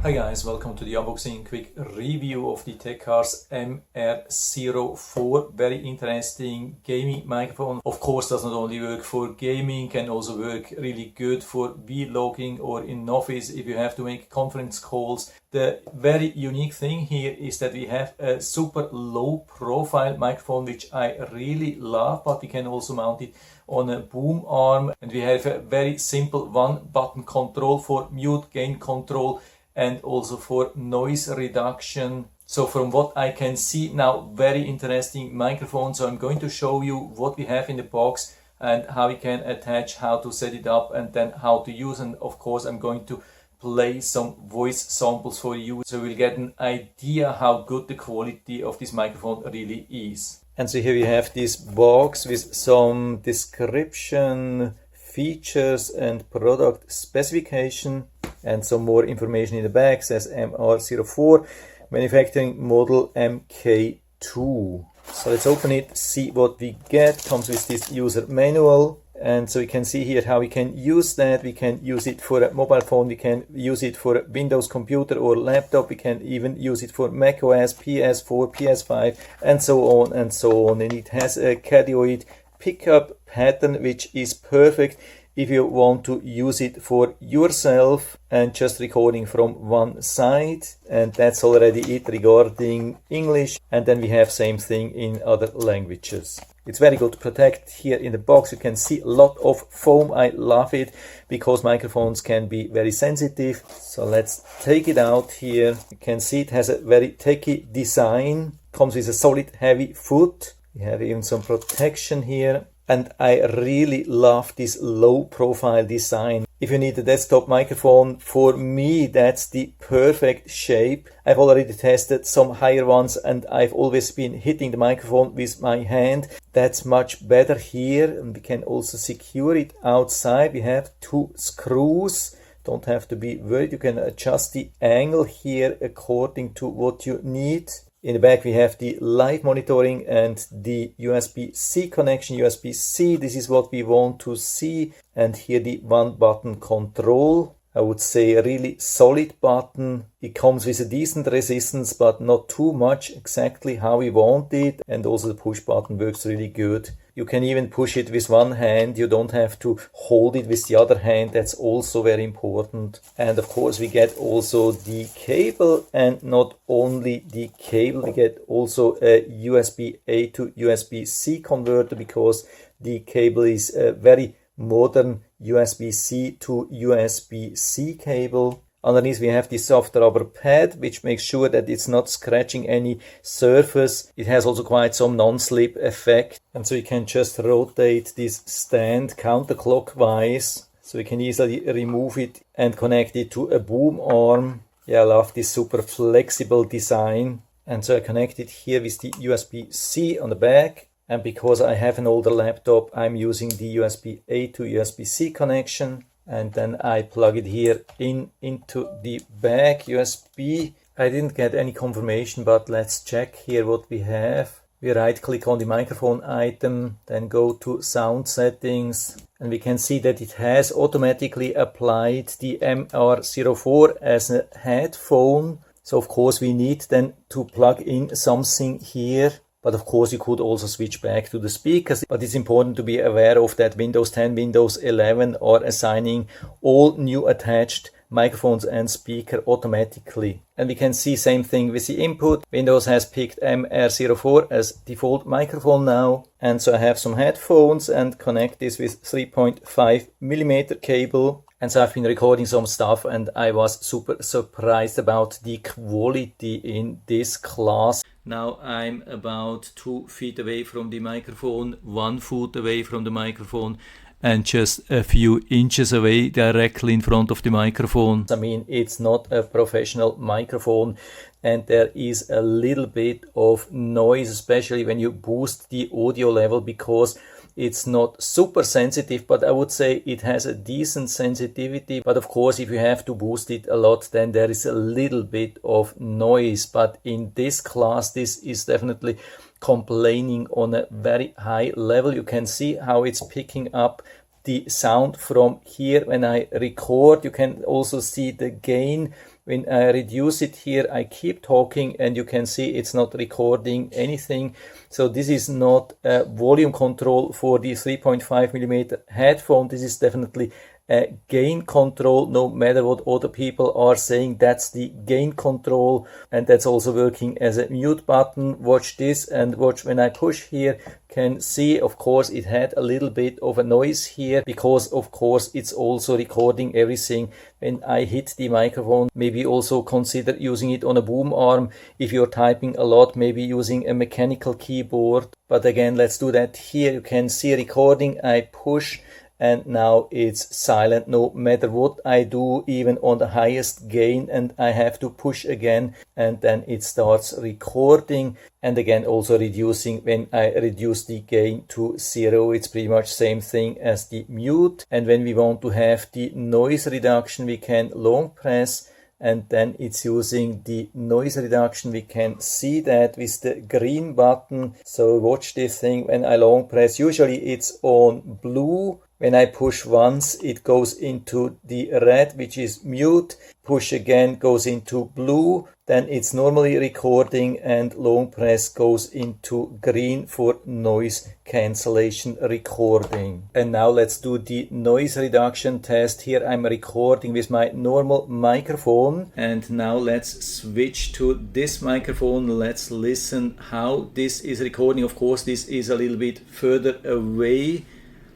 Hi guys, welcome to the unboxing quick review of the TECURS MR04. Very interesting gaming microphone. Of course, does not only work for gaming, can also work really good for vlogging or in office if you have to make conference calls. The very unique thing here is that we have a super low profile microphone, which I really love, but we can also mount it on a boom arm, and we have a very simple one button control for mute, gain control, and also for noise reduction. So from what I can see now, very interesting microphone. So I'm going to show you what we have in the box and how we can attach, how to set it up, and then how to use. And of course I'm going to play some voice samples for you, so we'll get an idea how good the quality of this microphone really is. And so here we have this box with some description, features and product specification, and some more information in the back. Says MR04, manufacturing model MK-2. So let's open it, see what we get. Comes with this user manual, and so you can see here how we can use that. We can use it for a mobile phone, we can use it for a Windows computer or laptop, we can even use it for macOS, PS4, PS5, and so on and so on. And it has a cardioid pickup pattern, which is perfect if you want to use it for yourself and just recording from one side. And that's already it regarding English. And then we have same thing in other languages. It's very good to protect. Here in the box you can see a lot of foam. I love it because microphones can be very sensitive. So let's take it out here. You can see it has a very techy design. Comes with a solid heavy foot. We have even some protection here. And I really love this low profile design. If you need a desktop microphone, for me that's the perfect shape. I've already tested some higher ones and I've always been hitting the microphone with my hand. That's much better here, and we can also secure it outside. We have two screws. Don't have to be worried. You can adjust the angle here according to what you need. In the back we have the live monitoring and the USB-C connection. USB-C, this is what we want to see. And here the one button control. I would say a really solid button. It comes with a decent resistance, but not too much, exactly how we want it. And also the push button works really good. You can even push it with one hand. You don't have to hold it with the other hand. That's also very important. And of course we get also the cable, and not only the cable, we get also a USB-A to USB-C converter, because the cable is a very modern USB-C to USB-C cable. Underneath we have this soft rubber pad, which makes sure that it's not scratching any surface. It has also quite some non-slip effect. And so you can just rotate this stand counterclockwise. So you can easily remove it and connect it to a boom arm. Yeah, I love this super flexible design. And so I connect it here with the USB-C on the back. And because I have an older laptop, I'm using the USB-A to USB-C connection. And then I plug it here into the back USB. I didn't get any confirmation, but let's check here what we have. We right click on the microphone item, then go to sound settings, and we can see that it has automatically applied the MR04 as a headphone. So of course we need then to plug in something here. But of course you could also switch back to the speakers. But it's important to be aware of that Windows 10, Windows 11 are assigning all new attached microphones and speaker automatically. And we can see same thing with the input. Windows has picked MR04 as default microphone now. And so I have some headphones and connect this with 3.5mm cable. And so I've been recording some stuff and I was super surprised about the quality in this class. Now I'm about 2 feet away from the microphone, 1 foot away from the microphone, and just a few inches away directly in front of the microphone. I mean, it's not a professional microphone, and there is a little bit of noise, especially when you boost the audio level, because it's not super sensitive, but I would say it has a decent sensitivity. But of course, if you have to boost it a lot, then there is a little bit of noise. But in this class, this is definitely complaining on a very high level. You can see how it's picking up the sound from here when I record. You can also see the gain. When I reduce it here, I keep talking and you can see it's not recording anything. So this is not a volume control for the 3.5mm headphone. This is definitely a gain control. No matter what other people are saying, that's the gain control, and that's also working as a mute button. Watch this and watch when I push here. Can see, of course, it had a little bit of a noise here because of course it's also recording everything when I hit the microphone. Maybe also consider using it on a boom arm if you're typing a lot, maybe using a mechanical keyboard. But again, let's do that here. You can see recording. I push and now it's silent no matter what I do, even on the highest gain, and I have to push again and then it starts recording. And again also reducing when I reduce the gain to 0. It's pretty much same thing as the mute. And when we want to have the noise reduction, we can long press and then it's using the noise reduction. We can see that with the green button. So watch this thing. When I long press, usually it's on blue. When I push once, it goes into the red, which is mute. Push again, goes into blue. Then it's normally recording, and long press goes into green for noise cancellation recording. And now let's do the noise reduction test. Here I'm recording with my normal microphone. And now let's switch to this microphone. Let's listen how this is recording. Of course, this is a little bit further away.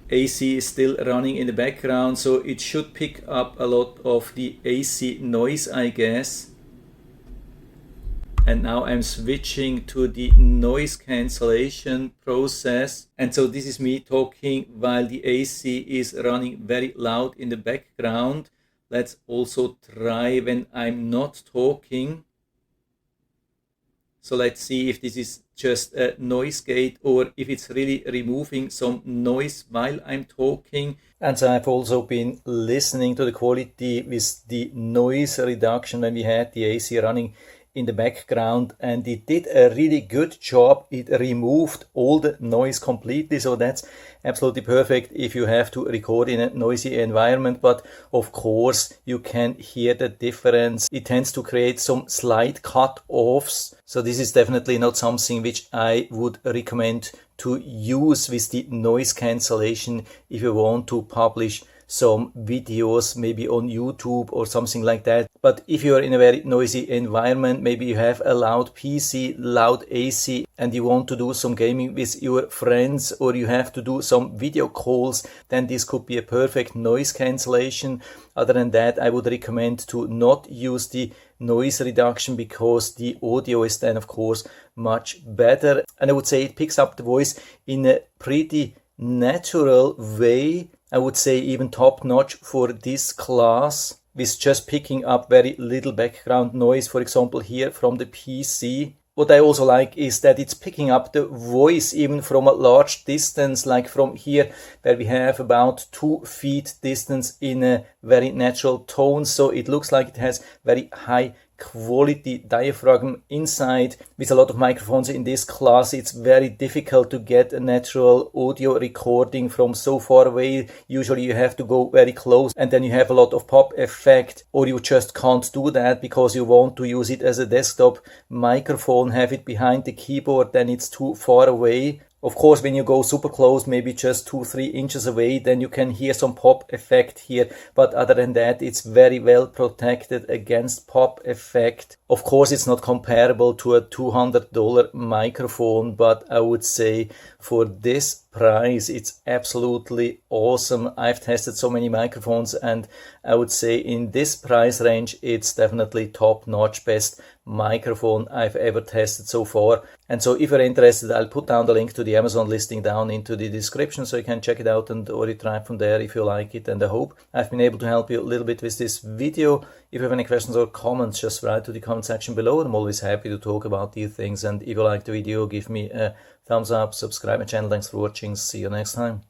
AC is still running in the background, so it should pick up a lot of the AC noise, I guess. And now I'm switching to the noise cancellation process. And so this is me talking while the AC is running very loud in the background. Let's also try when I'm not talking. So let's see if this is just a noise gate or if it's really removing some noise while I'm talking. And so I've also been listening to the quality with the noise reduction when we had the AC running in the background, and it did a really good job. It removed all the noise completely, so that's absolutely perfect if you have to record in a noisy environment. But of course you can hear the difference. It tends to create some slight cut-offs, so this is definitely not something which I would recommend to use with the noise cancellation if you want to publish some videos maybe on YouTube or something like that. But if you are in a very noisy environment, maybe you have a loud PC, loud AC, and you want to do some gaming with your friends, or you have to do some video calls, then this could be a perfect noise cancellation. Other than that, I would recommend to not use the noise reduction because the audio is then of course much better. And I would say it picks up the voice in a pretty natural way. I would say even top notch for this class, with just picking up very little background noise, for example here from the PC. What I also like is that it's picking up the voice even from a large distance, like from here where we have about 2 feet distance in a very natural tone. So it looks like it has very high quality diaphragm inside. With a lot of microphones in this class, it's very difficult to get a natural audio recording from so far away. Usually you have to go very close, and then you have a lot of pop effect, or you just can't do that because you want to use it as a desktop microphone, have it behind the keyboard, then it's too far away. Of course, when you go super close, maybe just 2-3 inches away, then you can hear some pop effect here. But other than that, it's very well protected against pop effect. Of course, it's not comparable to a $200 microphone, but I would say for this price, it's absolutely awesome. I've tested so many microphones, and I would say in this price range, it's definitely top-notch, best microphone I've ever tested so far. And so if you're interested, I'll put down the link to the Amazon listing down into the description, so you can check it out and already try it from there if you like it. And I hope I've been able to help you a little bit with this video. If you have any questions or comments, just write to the comment section below. I'm always happy to talk about these things. And if you like the video, give me a thumbs up, subscribe my channel. Thanks for watching. See you next time.